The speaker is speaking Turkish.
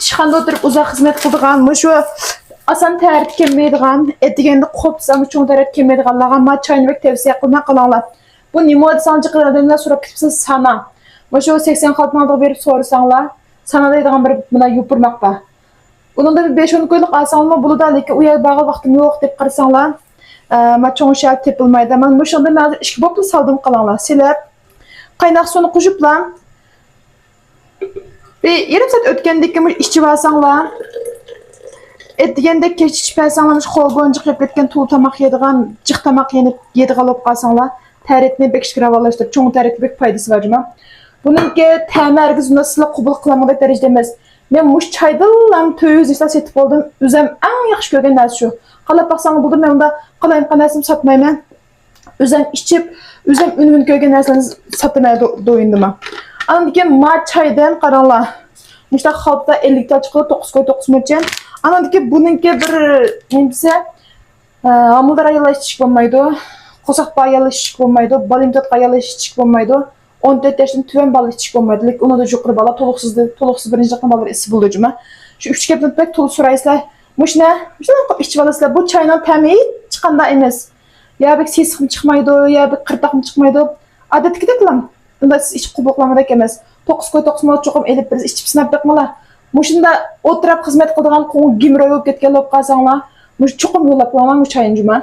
ishxonada o'tirib uzoq xizmat qiladigan, shu asan tarif kelmaydigan, etiganda qopsam cho'ng tarif kelmaydiganlarga ma choynibek tavsiya qilmay qolinglar. Bu nima desanchi qiladiganlar so'rab ketibsiz sana. Shu 86 manatga berib so'rasanglar, sana deydigan bir buna yupurmoq bor. Uningda 5-10 kunlik olsanglar bo'ladi, lekin u yer bag'il vaqtim yo'q deb qarasanglar, ma cho'ng shal tepilmaydi. Men shunda men ishga bo'pti saldim qilinglar. Sizlar qaynoq suvni qo'shiblar. Bir yarım saat o'tgandek ichib olsanglar, etgandek kech ichib olsanglar, qo'l bo'njiq yeb ketgan tul tomoq yedigan, jiq tomoq yedigan bo'lib qolsanglar, tarifni bekishtirib cho'ng tarifga bek foydasi bor juma. Buningki ta'mirgiz nasl qabul qilinmagan darajada emas. Men mush choydan 200 ishlar setib oldim. O'zim eng yaxshi ko'rgan narsa shu. Qalab baqsang bo'ldi, men unda qalayim qanasim sotmayman. O'zim ichib, o'zim unumini ko'rgan narsalarni sotmay do'yindim. Andan keyin ma choydan qaranglar. Mushta xalqda 50 ta chiqib 9.9 mo'ljan. Andan keyin buningki bir nimsa amuldar ayalash bo'lmaydi. Qo'saq bayalash bo'lmaydi. Balimtot qayalash bo'lmaydi. 14 yoshdan tuvan bola ichib bo'lmaydi. Lekin unda yuqori bola to'liqsiz birinchi raqam bolalar isi bo'ldi juma. Shu 3 gapni pek to'liq so'raysizlar. Mushna ichib olasizlar. Bu choyning ta'mi chiqqanda emas. Ya bir sesiq chiqmaydi, ya bir qirtaqmi chiqmaydi. Odatdagidek qilam. Unda siz ichib qubloqlamadek emas. 9.9 mol cho'qim elib bir ichib sinab baqmalar. Mushunda o'tirib xizmat qiladigan qo'ng gimroy bo'lib ketgan bo'lib qolsanglar, mush cho'qim yo'lab qo'yaman mush choyni juma.